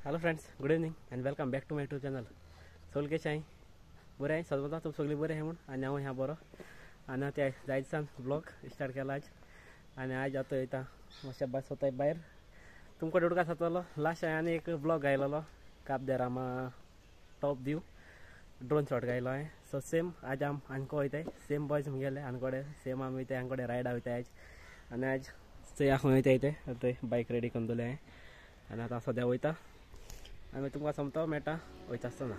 Hello friends, good evening and welcome back to my YouTube channel. सगळे कशें आहे? बरें आहे सदां तुम सगळीं बरें आहे म्हूण आनी हांव ह्या बरो आनी ते जायसान ब्लॉग स्टार्ट केला आज. आनी आज आतां वयता मातशें भायर स्वताय भायर तुमकां उडका जातलो. लास्ट हांवें आनी एक ब्लॉग घायलोलो Cabo de Rama top view drone shot घायलो हांवें. सो सेम आज आम आमको वयताय सेम बॉयज म्हगेले आनकोडे सेम आमी वयताय आमकोडे रायडा वयताय आज. आनी आज ते हांव वयताय ते बायक रेडी करून दवरलें हांवें आनी आतां सद्या वयता आमी तुमकां सोमतो मेळटा वयता आसतना.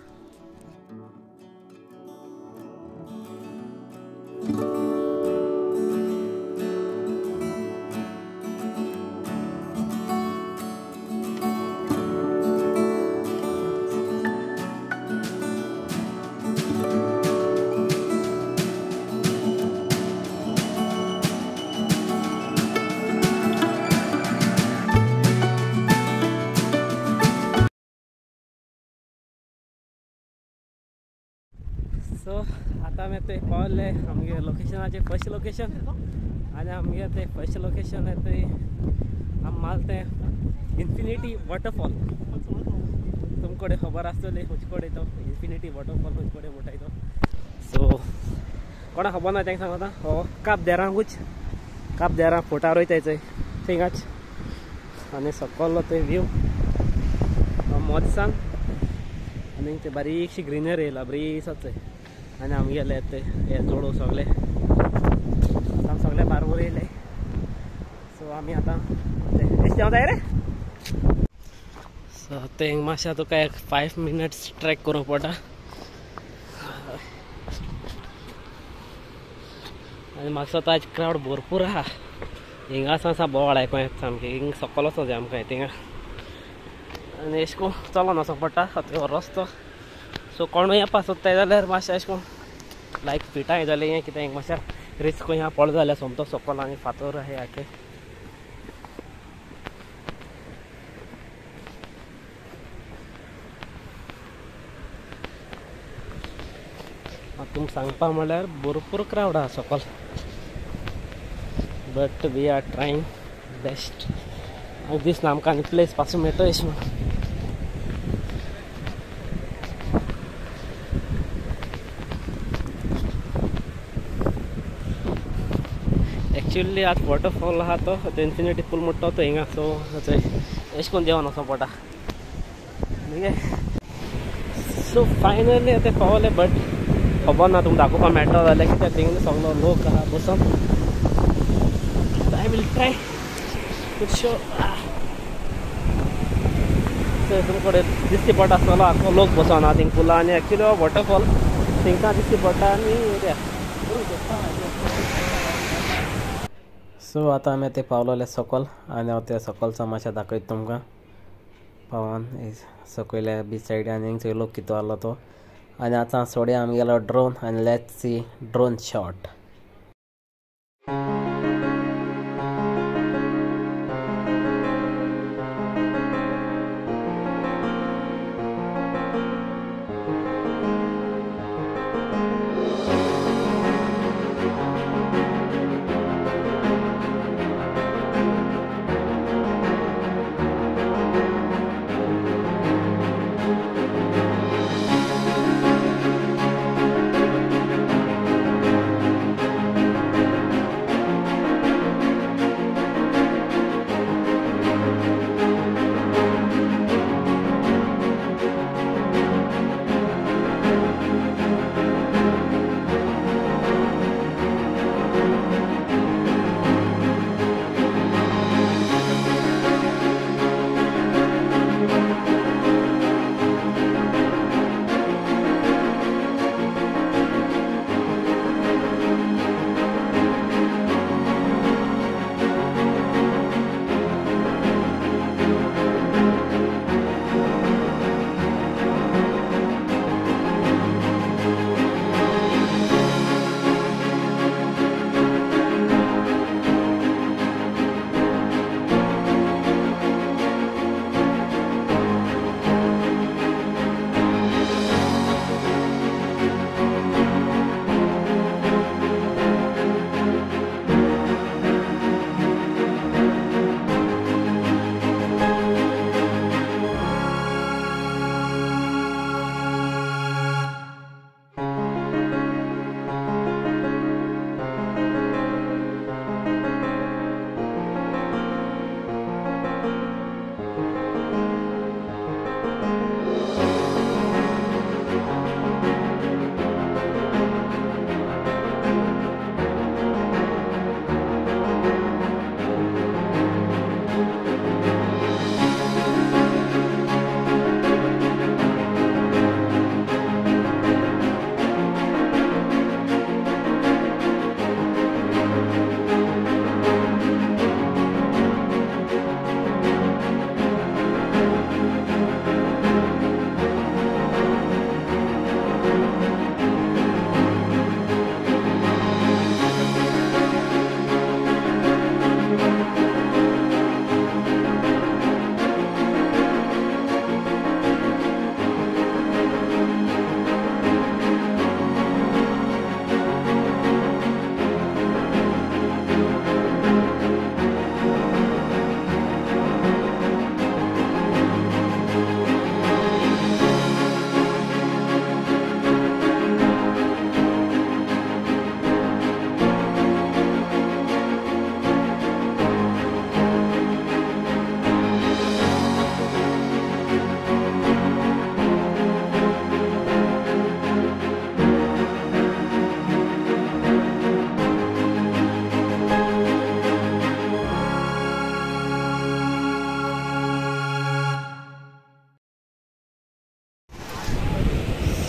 सो आतां आमी ते पावले आमगे लोकेशनाचे फर्स्ट लोकेशन आनी आमगे ते फर्स्ट लोकेशन ते आम मालते इन्फिनिटी वॉटरफॉल. तुमकोडे खबर आसतली हुचकोडे तो इन्फिनिटी वॉटरफॉल हुचकोडे मोठाय तो. सो कोणा खबर ना तांकां सांगता हो काब देरांगूच काब देरां फोटार वयताय थिंगाच आनी सकयलो ते व्यू मोडसान आनी ते बारीकशी ग्रीनरी येयला बरीच आनी आमगेले ते हे जोडो सगळे आतां सगळे बारबर येयले. सो आमी आतां बेश्टे वताय रे. सो ते मातशें तुका एक 5 मिनट्स ट्रॅक करूंक पडटा आनी म्हाका स्वता आज क्रावड भरपूर आहा. हिंगा आसा बोवाळ आयकूं येता सामकें. हिंग सकयल वचूं जाय आमकां थिंगा आनी अशें करून चलोन वचूं पडटा हो रस्तो. सो कोणूय येवपा सोदताय जाल्यार मातशें अशें करून लायक फिटाय जालें हें कितें मातशें रिस्क ह्या पडलो जाल्यार सोमतो सकयल आनी फातर आहा आखे. तुमकां सांगपा म्हळ्यार भरपूर क्रावड आहा सकयल but we are trying best. म्हाका दिसना आमकां आनी प्लेस पासूं मेळटो अशें म्हणून. एक्चुअली आज वॉटरफॉल आहा तो इन्फिनिटी पूल म्हणटा तो हिंगा. सो अशें करून देंवन वचों पडटा ठीक आहे. सो फायनली ते पावले बट खबर ना तुमकां दाखोवपा मेळटा जाल्यार कित्याक थिंग सगलो लोक आहा बसून. I will try to show. तुमकडे दिसती पडटा आसतलो आख्खो लोक बसून आहा थिंग पुला आनी एक्चुअली हो वॉटरफॉल थिंगा दिसती पडटा आनी सो आतां आमी ते पावलोले सकयल आनी हांव ते सकयलचो मातशें दाखयता तुमकां पावन सकयल्या बीच सायडी आनी हिंग लोक कितू आहलो तो. आनी आतां सोड्या आमी गेलो ड्रोन आनी लेट्स सी ड्रोन शॉट.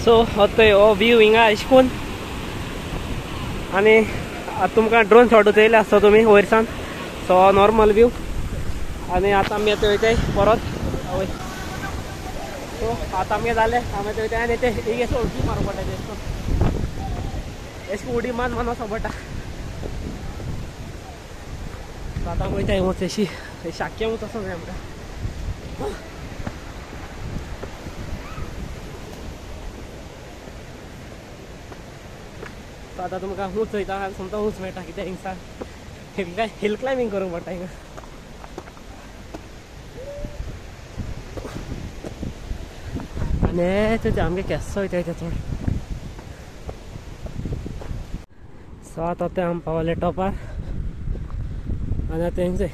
सो होतोय हो व्यू हिंगा अशकून आनी तुमकां ड्रोन शॉट उचयले आसता तुमी वयरसान सो नॉर्मल व्यू आनी आतां आमी येता वयताय परत वय सो आतां आमगे जालें आमी येता वयताय आनी ते एक अशें उडी मारूंक पडटा अशें उडी मान वचों पडटा सो आतां वयताय वच अशी शाक्य वच वचोंक जाय आमकां सो आतां तुमकां उंच वयता समजा उंच मेळटा कित्याक हिंगसा हिल क्लायबिंग करूंक पडटा हिंगा आनी ते आमगे केस वयताय ते चड सो आतां ते आमी पावले टॉपार आनी आतां हिंगचे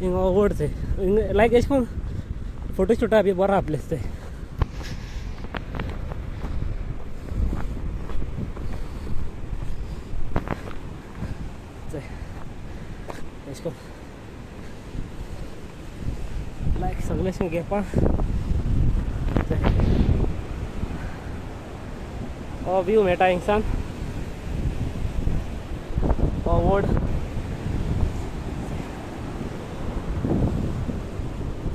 हिंगा वोड हिंगा लायक अशें करून फोटोशूटा बी बरो आहा प्लेस ते अशें करून लायक सगळें अशें घेवपा हो व्यू मेळटा हिंगसान हो वोड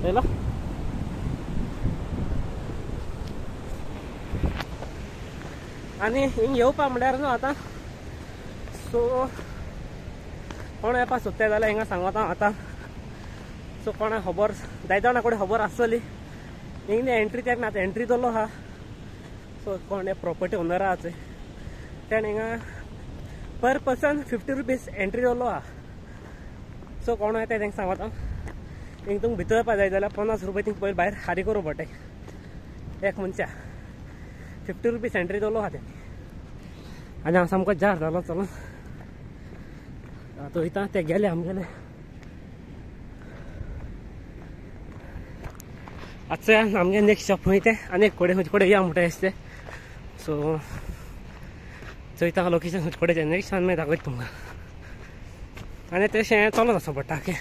चलो आनी हिंग येवपा म्हळ्यार न्हू आतां सो कोण येवपा सोदताय जाल्यार हिंगा सांगता आतां सो कोणा खबर जाय जाणा कोणी खबर आसतली हिंग एंट्री त्याक ना एंट्री दवरलो आहा सो कोण प्रॉपर्टी ओनर आहा चोय तेणें हिंगा पर पर्सन 50 रुपीज एंट्री दवरलो आहा सो कोण येता तांकां सांगता हिंग तुमकां भितर येवपा जाय जाल्यार 50 रुपया थिंग पयलीं भायर हारी करूंक पडटा एक मनशा 50 रुपीज एंट्री दवरलो आहा तेणी आनी हांव सामको जार जालो चलून आतां वयता ते गेले आमगेले आजचें आमगे नेक्स्ट शॉप खंय तें आनी खंयचे कडेन या म्हणटा ते सो चोयता लोकेशन खंयचे कडेन नेक्स्ट आनी मागीर दाखयता तुमकां आनी तेशें चलत आसो पडटा ओके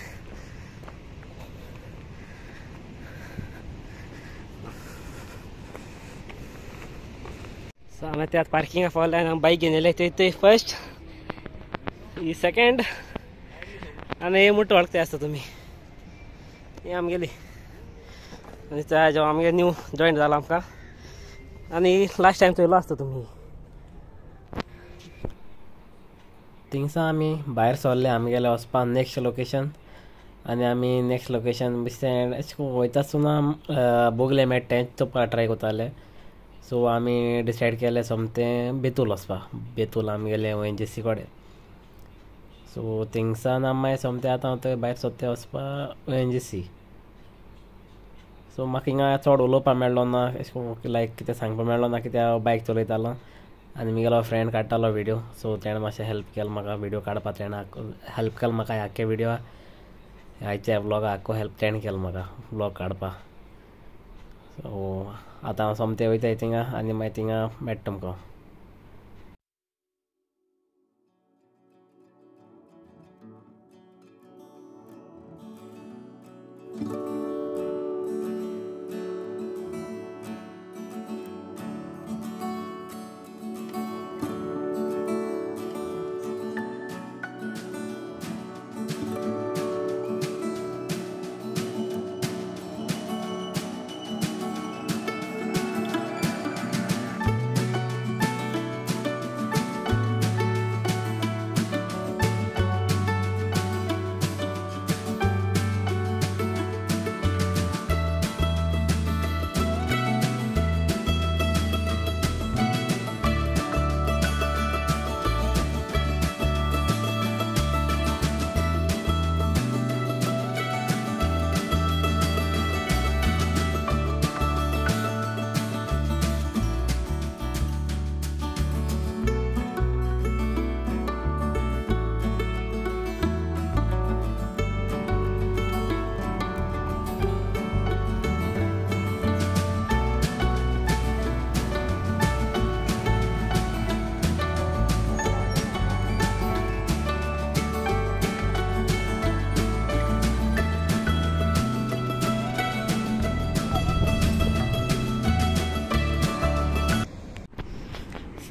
सो हांवें त्यात पार्किंगाक पावले आनी हांव बायक घेवन येयले ते फर्स्ट ही सेकंड आनी हे म्हणटा वळखते आसता तुमी ही आमगेली आनी जो आमगे न्यू जॉयन जाला आमकां आनी लास्ट टायम चोयलो आसता तुमी थिंगसा आमी भायर सरले आमगेले वचपा नेक्स्ट लोकेशन आनी आमी नेक्स्ट लोकेशन बेश्टें अशें करून वयता आसतना बोगले मेळटा तें चोपा ट्राय कोताले सो आमी डिसायड केलें सोमतें बेतूल वचपा बेतूल आमी गेले ONGC कडेन सो थिंगसान आमी मागीर सोमतें आतां थंय भायर सोदतें वचपा ONGC सो म्हाका हिंगा चड उलोवपा मेळ्ळो ना अशें करून लायक कितें सांगपा मेळ्ळो ना कित्याक हांव बायक चलयतालो आनी म्हगेलो फ्रेंड काडटालो व्हिडियो सो तेणें मातशें हेल्प केलें म्हाका व्हिडियो काडपा तेणें हेल्प केलें म्हाका आख्खे व्हिडियो आयच्या व्लॉगा आख्खो हेल्प तेणें केलो म्हाका व्लॉग काडपा सो आतां हांव सोमतें वयताय थिंगा आनी मागीर थिंगा मेळटा तुमकां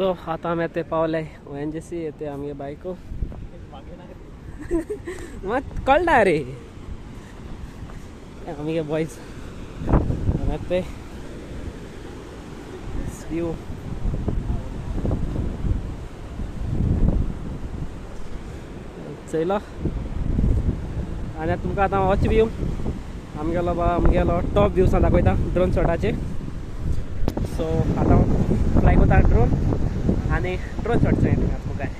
सो आता आमी ते पावले ONGC येते आमगे बायको मग कळना रे आमगे बॉयज ते व्यू चयलो आनी तुमकां आतां वॉच व्यू आमगेलो टॉप व्यूज दाखयता ड्रोन शॉटाचे सो आतां फ्लाय करता ड्रोन आनी ड्रोन शॉट तुमकां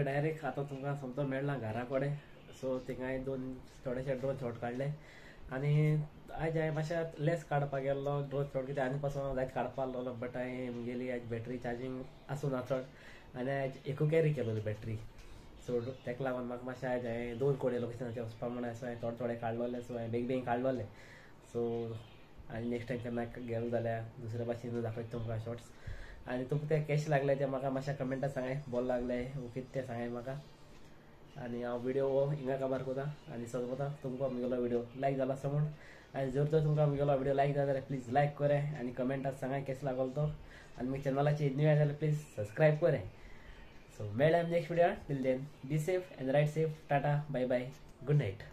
डायरेक्ट आता तुमकां समतो मेळना घरा कडेन सो थिंगा हांवें थोडेशे ड्रोन शॉट काडले आनी आयज हांवें मातशें लेस काडपाक गेल्लो ड्रोन शॉट कित्याक आनी पासून जायत काडपा आसलो बट हांवें म्हगेली आयज बॅटरी चार्जींग आसूना चड आनी आयज एकू कॅरी केलोली बॅटरी सो तेका लागून म्हाका मातशें आयज हांवें 2 कोडे लोकेशनाचेर वचपा म्हणून सो हांवें थोडे काडलोले सो हांवें बेग काडलोले सो आनी नेक्स्ट टायम केन्ना गेलो जाल्यार दुसऱ्या भाशेन दाखयता तुमकां शॉर्ट्स आनी तुमकां ते कॅश लागले ते म्हाका मातशें कमेंटान सांगाय बॉल लागले कितें तें सांगाय म्हाका आनी हांव व्हिडिओ हिंगा काबार कोता आनी सगळो तुमकां म्हगेलो व्हिडिओ लायक जाला आसा म्हूण आनी जर तर तुमकां म्हगेलो व्हिडिओ लायक जाला जाल्यार प्लीज लायक करे आनी कमेंटान सांगाय केस लागलो तो आनी म्हज्या चॅनलाचेर न्यू जाल्यार प्लीज सबस्क्रायब करे सो मेळ्या next video till then be safe and ride safe tata bye bye good night.